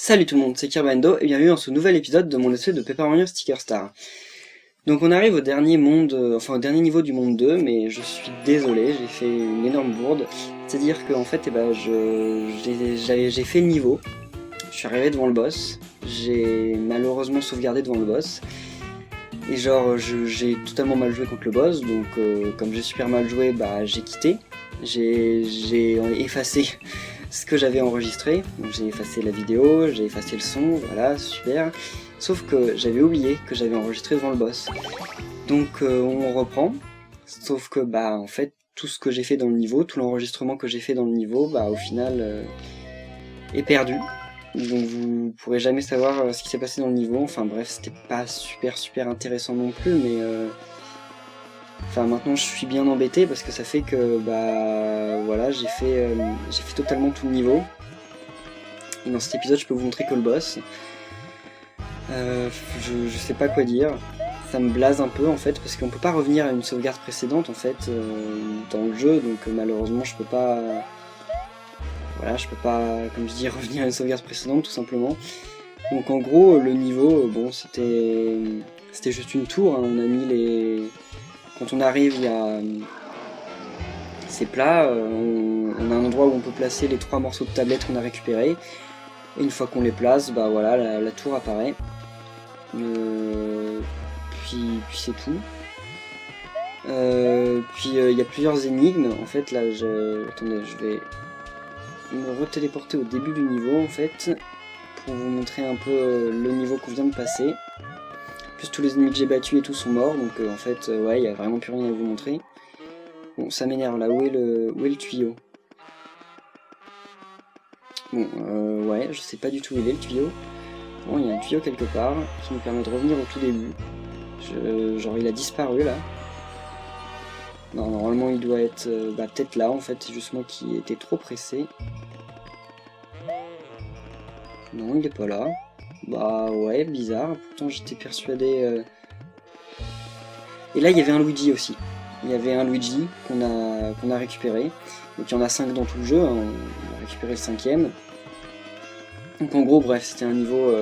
Salut tout le monde, c'est Kirbando et bienvenue dans ce nouvel épisode de mon essai de Paper Mario Sticker Star. Donc on arrive au dernier monde, au dernier niveau du monde 2, mais je suis désolé, j'ai fait une énorme bourde. C'est-à-dire qu'en fait, j'ai fait le niveau, je suis arrivé devant le boss, j'ai malheureusement sauvegardé devant le boss, et j'ai totalement mal joué contre le boss, donc comme j'ai super mal joué, j'ai quitté, j'ai effacé ce que j'avais enregistré, donc j'ai effacé la vidéo, j'ai effacé le son, voilà, super. Sauf que j'avais oublié que j'avais enregistré devant le boss. Donc on reprend, sauf que en fait tout ce que j'ai fait dans le niveau, tout l'enregistrement que j'ai fait dans le niveau, au final est perdu. Donc vous pourrez jamais savoir ce qui s'est passé dans le niveau, enfin bref, c'était pas super intéressant non plus, mais maintenant je suis bien embêté parce que ça fait que voilà, j'ai fait totalement tout le niveau. Et dans cet épisode je peux vous montrer que le boss. Je sais pas quoi dire. Ça me blase un peu en fait parce qu'on peut pas revenir à une sauvegarde précédente en fait dans le jeu, donc malheureusement je peux pas. Voilà, je peux pas, comme je dis, revenir à une sauvegarde précédente tout simplement. Donc en gros le niveau, bon c'était juste une tour, hein. On a mis les. Quand on arrive, il y a ces plats, on a un endroit où on peut placer les 3 morceaux de tablette qu'on a récupérés. Et une fois qu'on les place, voilà, la tour apparaît. Puis c'est tout. Puis il y a plusieurs énigmes. En fait, là, attendez, je vais me retéléporter au début du niveau, en fait, pour vous montrer un peu le niveau qu'on vient de passer. En plus, tous les ennemis que j'ai battus et tout sont morts, donc en fait, ouais, il n'y a vraiment plus rien à vous montrer. Bon, ça m'énerve là, où est le tuyau? Bon, ouais, je sais pas du tout où il est le tuyau. Bon, il y a un tuyau quelque part qui nous permet de revenir au tout début. Genre, il a disparu là. Non, normalement, il doit être peut-être là en fait, c'est juste moi qui étais trop pressé. Non, il est pas là. Ouais, bizarre, pourtant j'étais persuadé. Et là, il y avait un Luigi aussi. Il y avait un Luigi qu'on a récupéré. Donc il y en a 5 dans tout le jeu, hein. On a récupéré le 5ème. Donc en gros, bref, c'était un niveau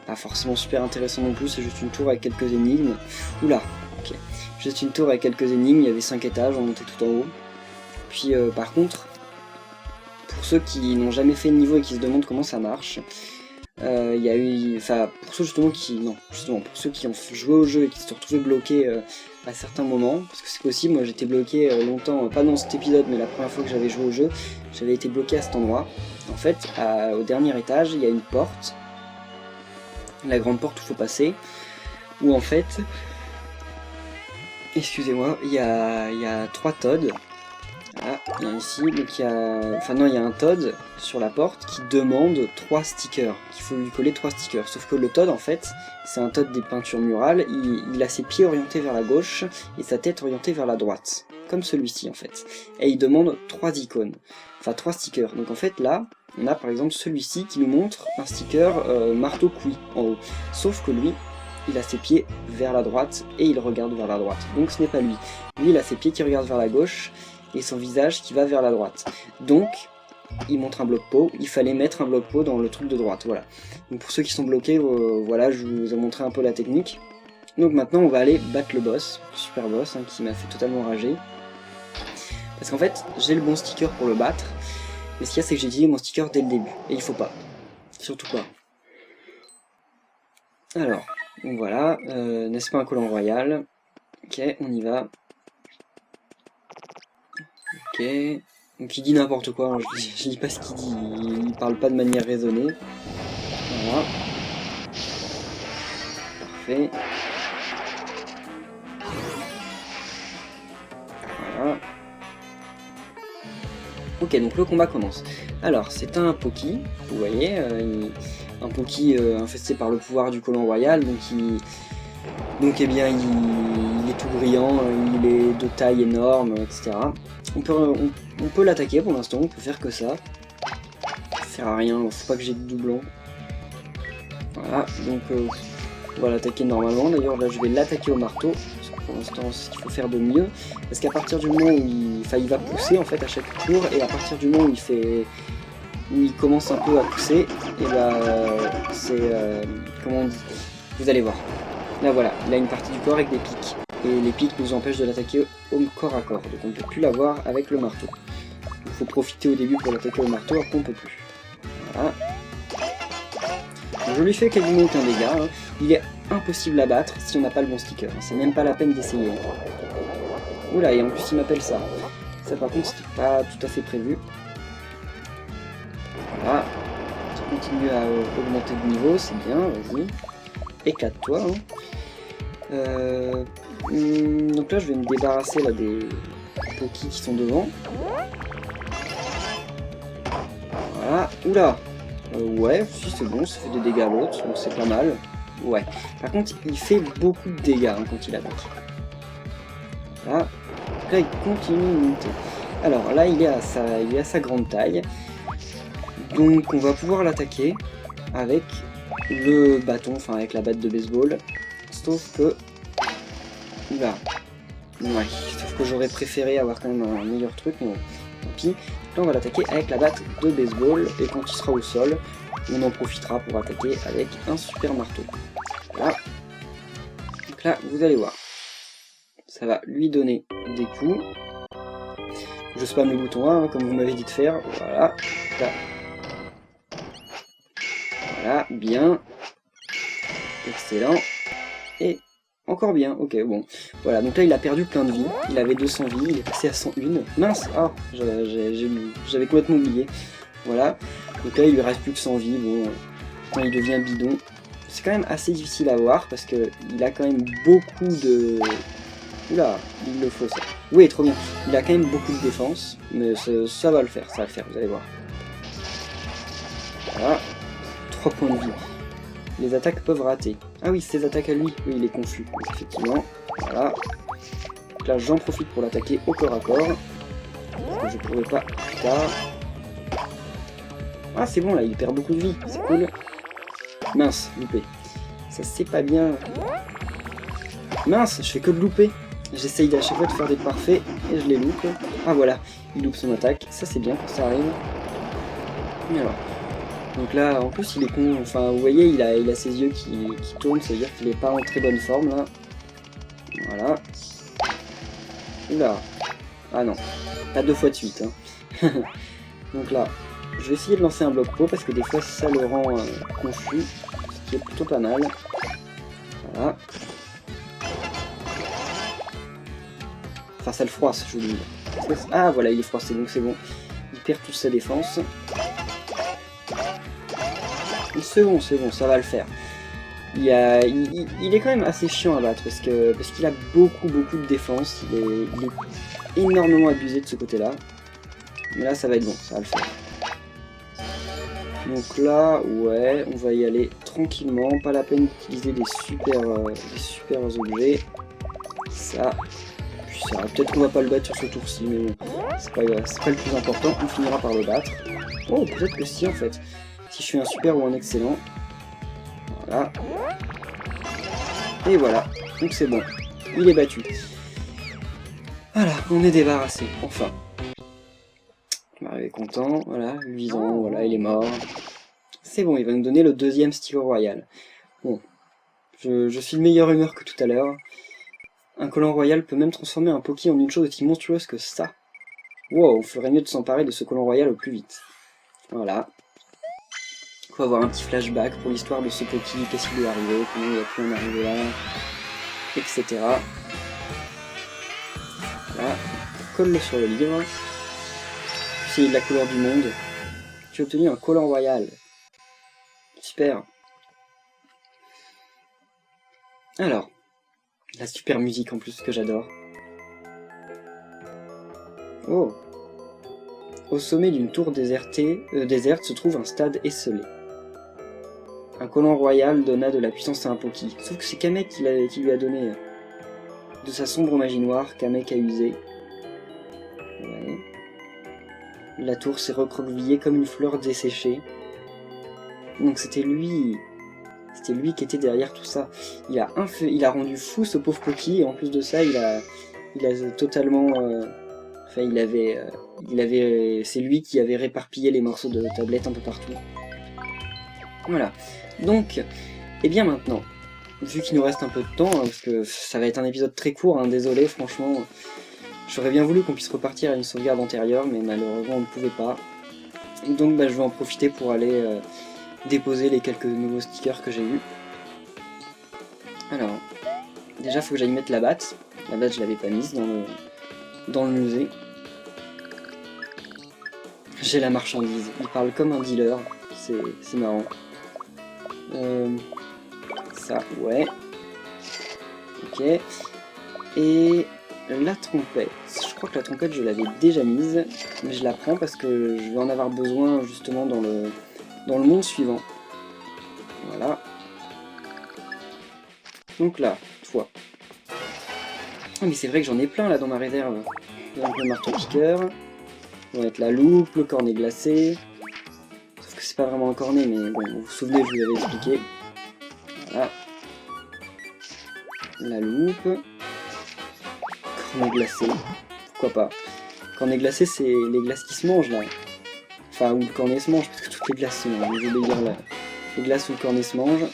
pas forcément super intéressant non plus, c'est juste une tour avec quelques énigmes. Oula, ok. Juste une tour avec quelques énigmes, il y avait 5 étages, on montait tout en haut. Puis par contre, pour ceux qui n'ont jamais fait le niveau et qui se demandent comment ça marche, il y a eu, pour ceux justement pour ceux qui ont joué au jeu et qui se sont retrouvés bloqués à certains moments, parce que c'est possible, moi j'étais bloqué longtemps, pas dans cet épisode, mais la première fois que j'avais joué au jeu, j'avais été bloqué à cet endroit. En fait, au dernier étage, il y a une porte, la grande porte où il faut passer, où en fait, excusez-moi, il y a 3 Toads. Ah, il y a ici, donc il y a un Toad sur la porte qui demande 3 stickers, qu'il faut lui coller 3 stickers. Sauf que le Toad, en fait, c'est un Toad des peintures murales, il a ses pieds orientés vers la gauche et sa tête orientée vers la droite, comme celui-ci en fait. Et il demande 3 icônes, enfin 3 stickers. Donc en fait là, on a par exemple celui-ci qui nous montre un sticker marteau couille en haut. Sauf que lui, il a ses pieds vers la droite et il regarde vers la droite. Donc ce n'est pas lui. Lui, il a ses pieds qui regardent vers la gauche et son visage qui va vers la droite. Donc, il montre un bloc-pot, il fallait mettre un bloc-pot dans le truc de droite, voilà. Donc pour ceux qui sont bloqués, voilà, je vous ai montré un peu la technique. Donc maintenant, on va aller battre le boss, le super boss, hein, qui m'a fait totalement rager. Parce qu'en fait, j'ai le bon sticker pour le battre, mais ce qu'il y a, c'est que j'ai utilisé mon sticker dès le début, et il faut pas. Surtout pas. Alors, donc voilà, n'est-ce pas un collant royal? Ok, on y va. Ok, donc il dit n'importe quoi, hein. Je dis pas ce qu'il dit, il parle pas de manière raisonnée. Voilà. Parfait. Voilà. Ok, donc le combat commence. Alors, c'est un Poki, vous voyez, un Poki infesté par le pouvoir du colon royal, donc eh bien, il est tout brillant, il est de taille énorme, etc. On peut l'attaquer pour l'instant, on peut faire que ça. Ça sert à rien, faut pas que j'ai de doublons. Voilà, donc on va l'attaquer normalement. D'ailleurs là je vais l'attaquer au marteau, parce que pour l'instant c'est ce qu'il faut faire de mieux. Parce qu'à partir du moment où il va pousser en fait à chaque tour, et à partir du moment où il fait où il commence un peu à pousser, et bah c'est... comment on dit? Vous allez voir. Là voilà, il a une partie du corps avec des pics. Et les pics nous empêchent de l'attaquer au corps à corps. Donc on ne peut plus l'avoir avec le marteau. Il faut profiter au début pour l'attaquer au marteau, alors qu'on ne peut plus. Voilà. Donc, je lui fais quasiment aucun dégât. Hein. Il est impossible à battre si on n'a pas le bon sticker. C'est même pas la peine d'essayer. Oula, et en plus il m'appelle ça. Ça par contre c'était pas tout à fait prévu. Voilà. Tu continues à augmenter de niveau, c'est bien, vas-y. Éclate-toi. Hein. Donc là je vais me débarrasser là, des Poki qui sont devant. Voilà. Oula. Ouais, si c'est bon, ça fait des dégâts à l'autre, donc c'est pas mal. Ouais. Par contre, il fait beaucoup de dégâts hein, quand il attaque. Voilà. Donc là, il continue de monter. Alors là, il est à sa grande taille. Donc on va pouvoir l'attaquer avec le bâton, enfin avec la batte de baseball. Sauf que... Oula. Ouais, sauf que j'aurais préféré avoir quand même un meilleur truc, mais bon, tant pis. Là on va l'attaquer avec la batte de baseball, et quand il sera au sol, on en profitera pour attaquer avec un super marteau. Voilà. Donc là, vous allez voir. Ça va lui donner des coups. Je spamme le bouton A, hein, comme vous m'avez dit de faire. Voilà. Là. Voilà, bien. Excellent. Et encore bien, ok, bon. Voilà, donc là il a perdu plein de vie. Il avait 200 vies, il est passé à 101. Mince, ah, j'avais complètement oublié. Voilà, donc là il lui reste plus que 100 vies. Bon, quand il devient bidon, c'est quand même assez difficile à voir parce que il a quand même beaucoup de... Oula, il le faut ça. Oui, trop bien. Il a quand même beaucoup de défense, mais ça va le faire, vous allez voir. Voilà, 3 points de vie. Les attaques peuvent rater. Ah oui, ses attaques à lui, oui, il est confus, effectivement. Voilà. Donc là, j'en profite pour l'attaquer au corps à corps. Parce que je pourrais pas plus tard. Ah, c'est bon, là, il perd beaucoup de vie, c'est cool. Mince, loupé. Ça, c'est pas bien. Mince, je fais que de louper. J'essaye à chaque fois de faire des parfaits, et je les loupe. Ah, voilà, il loupe son attaque. Ça, c'est bien quand ça arrive. Et alors... Donc là, en plus, il est con. Enfin, vous voyez, il a ses yeux qui tournent, ça veut dire qu'il est pas en très bonne forme, là. Voilà. Oula. Ah non. Pas 2 fois de suite, hein. Donc là, je vais essayer de lancer un bloc pro, parce que des fois, ça le rend confus. Ce qui est plutôt pas mal. Voilà. Enfin, ça le froisse, je vous dis. Ah, voilà, il est froissé, donc c'est bon. Il perd toute sa défense. C'est bon, ça va le faire. Il est quand même assez chiant à battre parce qu'il a beaucoup de défense. Il est énormément abusé de ce côté-là. Mais là, ça va être bon, ça va le faire. Donc là, ouais, on va y aller tranquillement. Pas la peine d'utiliser des super objets. Ça. Puis ça. Peut-être qu'on va pas le battre sur ce tour-ci, mais bon, c'est pas le plus important. On finira par le battre. Oh, peut-être que si en fait. Si je suis un super ou un excellent. Voilà. Et voilà. Donc c'est bon. Il est battu. Voilà, on est débarrassé. Enfin. Mario est content. Voilà, luisant. Voilà, il est mort. C'est bon, il va nous donner le 2e stylo royal. Bon. Je suis de meilleure humeur que tout à l'heure. Un collant royal peut même transformer un Poki en une chose aussi monstrueuse que ça. Wow, on ferait mieux de s'emparer de ce collant royal au plus vite. Voilà. On va avoir un petit flashback pour l'histoire de ce Poki, qu'est-ce qui lui est arrivé, comment il a pu en arriver là, etc. Voilà, colle-le sur le livre. C'est de la couleur du monde. Tu as obtenu un collant royal. Super. Alors, la super musique en plus que j'adore. Oh. Au sommet d'une tour déserte se trouve un stade esselé. Un collant royal donna de la puissance à un Poki. Sauf que c'est Kamek qui lui a donné de sa sombre magie noire. Kamek a usé. Ouais. La tour s'est recroquevillée comme une fleur desséchée. Donc c'était lui qui était derrière tout ça. Il a rendu fou ce pauvre Poki, et en plus de ça, il a totalement Enfin, c'est lui qui avait réparpillé les morceaux de tablette un peu partout. Voilà. Donc, et bien maintenant, vu qu'il nous reste un peu de temps, hein, parce que ça va être un épisode très court, hein, désolé, franchement, j'aurais bien voulu qu'on puisse repartir à une sauvegarde antérieure, mais malheureusement on ne pouvait pas. Donc je vais en profiter pour aller déposer les quelques nouveaux stickers que j'ai eus. Alors, déjà faut que j'aille mettre la batte. La batte je l'avais pas mise dans le musée. J'ai la marchandise, il parle comme un dealer, c'est marrant. Ça, ouais. Ok. Et la trompette. Je crois que la trompette je l'avais déjà mise, mais je la prends parce que je vais en avoir besoin justement dans le monde suivant. Voilà. Donc là, toi. Ah mais c'est vrai que j'en ai plein là dans ma réserve. Donc le marteau-piqueur. On va mettre la loupe, le cornet glacé. Sauf que c'est pas vraiment un cornet, mais bon, vous vous souvenez, je vous avais expliqué. Voilà. La loupe. Cornet glacé. Pourquoi pas. Cornet glacé, c'est les glaces qui se mangent là. Enfin, où le cornet se mange, parce que toutes les glaces se mangent. Je vais dire là. Les glaces où le cornet se mange.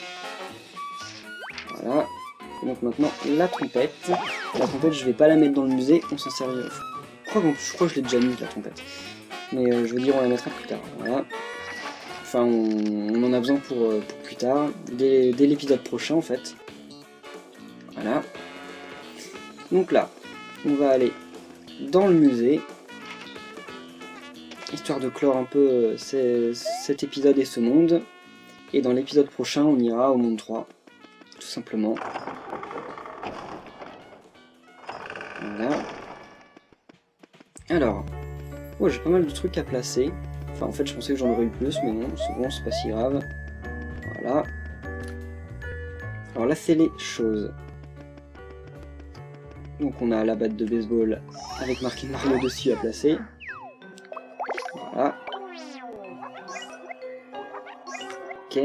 Voilà. Et donc maintenant, la trompette. La trompette, je vais pas la mettre dans le musée, on s'en servira. Je crois que je l'ai déjà mise la trompette. Mais je veux dire, on la mettra plus tard. Voilà. Enfin, on en a besoin pour plus tard, dès l'épisode prochain en fait. Voilà. Donc là, on va aller dans le musée, histoire de clore un peu cet épisode et ce monde. Et dans l'épisode prochain, on ira au monde 3, tout simplement. Voilà. Alors, oh, j'ai pas mal de trucs à placer. Enfin, en fait, je pensais que j'en aurais eu plus, mais non, c'est bon, c'est pas si grave. Voilà. Alors là, c'est les choses. Donc on a la batte de baseball avec marqué Mario dessus à placer. Voilà. Ok.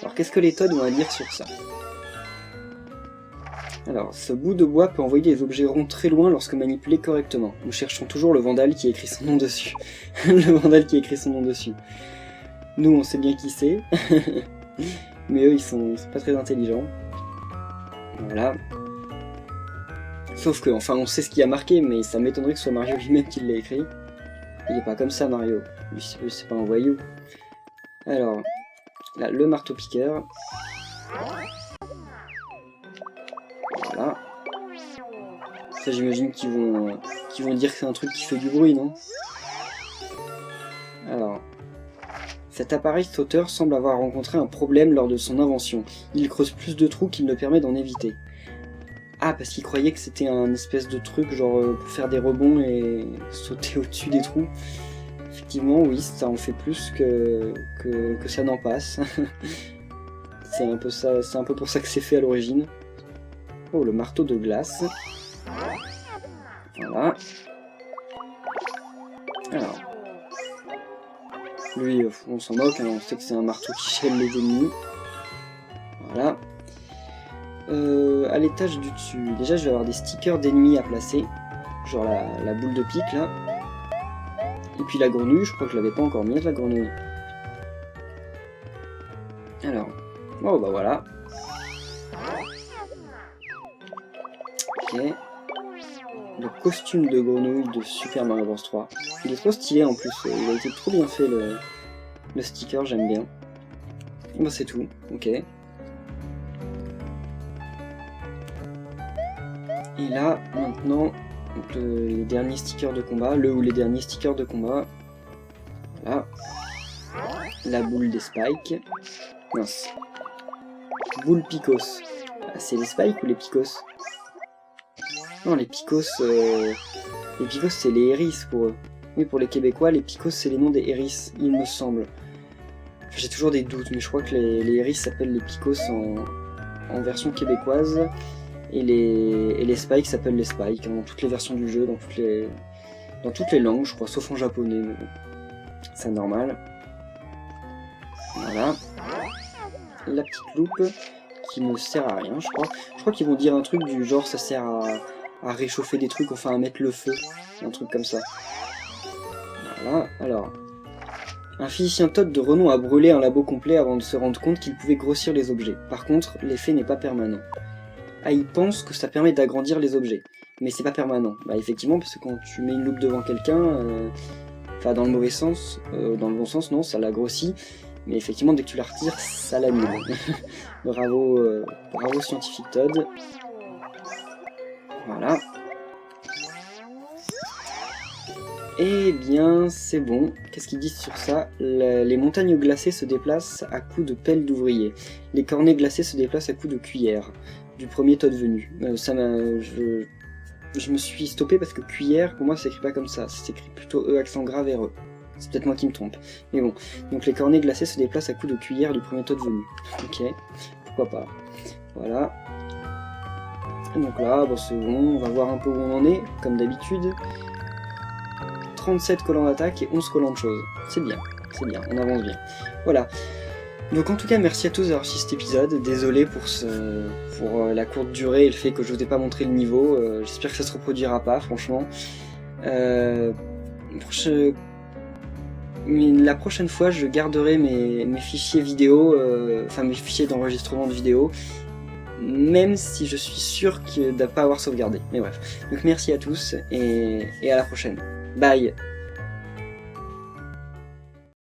Alors qu'est-ce que les Toads ont à dire sur ça? Alors, ce bout de bois peut envoyer des objets ronds très loin lorsque manipulé correctement. Nous cherchons toujours le vandale qui a écrit son nom dessus. Le vandale qui a écrit son nom dessus. Nous, on sait bien qui c'est. Mais eux, ils sont pas très intelligents. Voilà. Sauf que, enfin, on sait ce qu'il y a marqué, mais ça m'étonnerait que ce soit Mario lui-même qui l'ait écrit. Il est pas comme ça, Mario. Lui, c'est pas un voyou. Alors, là, le marteau-piqueur. Voilà. Ça, j'imagine qu'ils vont dire que c'est un truc qui fait du bruit, non? Alors, cet appareil sauteur semble avoir rencontré un problème lors de son invention. Il creuse plus de trous qu'il ne permet d'en éviter. Ah, parce qu'il croyait que c'était un espèce de truc, genre pour faire des rebonds et sauter au-dessus des trous. Effectivement, oui, ça en fait plus que ça n'en passe. C'est un peu ça, c'est un peu pour ça que c'est fait à l'origine. Oh, le marteau de glace. Voilà. Alors. Lui, on s'en moque, hein, on sait que c'est un marteau qui shell les ennemis. Voilà. À l'étage du dessus, déjà je vais avoir des stickers d'ennemis à placer. Genre la boule de pique là. Et puis la grenouille, je crois que je l'avais pas encore mise la grenouille. Alors. Oh bah voilà. Ok. Le costume de grenouille de Super Mario Bros 3. Il est trop stylé en plus, il a été trop bien fait le sticker, j'aime bien. Bah c'est tout, ok. Et là, maintenant, les derniers stickers de combat, le ou les derniers stickers de combat. Voilà. La boule des spikes. Mince. Boule picos. Ah, c'est les spikes ou les picos? Non, les picos, c'est les hérisses pour eux. Oui, pour les Québécois, les picos, c'est les noms des hérisses, il me semble. Enfin, j'ai toujours des doutes, mais je crois que les hérisses s'appellent les picos en version québécoise. Et les spikes s'appellent les spikes, hein, dans toutes les versions du jeu, dans toutes les langues, je crois, sauf en japonais, mais bon, c'est normal. Voilà. La petite loupe, qui ne sert à rien, je crois. Je crois qu'ils vont dire un truc du genre, ça sert à à réchauffer des trucs, enfin à mettre le feu, un truc comme ça. Voilà, alors... Un physicien Todd de renom a brûlé un labo complet avant de se rendre compte qu'il pouvait grossir les objets. Par contre, l'effet n'est pas permanent. Ah, il pense que ça permet d'agrandir les objets, mais c'est pas permanent. Bah effectivement, parce que quand tu mets une loupe devant quelqu'un, enfin dans le mauvais sens, dans le bon sens, non, ça la grossit, mais effectivement, dès que tu la retires, ça l'annule. Bravo, bravo scientifique Todd. Voilà. Eh bien, c'est bon. Qu'est-ce qu'ils disent sur ça? Les montagnes glacées se déplacent à coups de pelle d'ouvrier. Les cornets glacés se déplacent à coups de cuillère. Du premier Todd venu. Ça m'a... Je me suis stoppé parce que cuillère, pour moi, ça s'écrit pas comme ça. Ça s'écrit plutôt E accent grave R E. C'est peut-être moi qui me trompe. Mais bon. Donc les cornets glacés se déplacent à coups de cuillère du premier Todd venu. Ok. Pourquoi pas. Voilà. Donc là, bon, c'est bon. On va voir un peu où on en est, comme d'habitude. 37 collants d'attaque et 11 collants de choses. C'est bien, on avance bien. Voilà. Donc en tout cas, merci à tous d'avoir suivi cet épisode. Désolé pour la courte durée et le fait que je vous ai pas montré le niveau. J'espère que ça se reproduira pas, franchement. Mais la prochaine fois, je garderai mes fichiers vidéo, enfin mes fichiers d'enregistrement de vidéo, même si je suis sûr de ne pas avoir sauvegardé. Mais bref. Donc merci à tous et à la prochaine. Bye.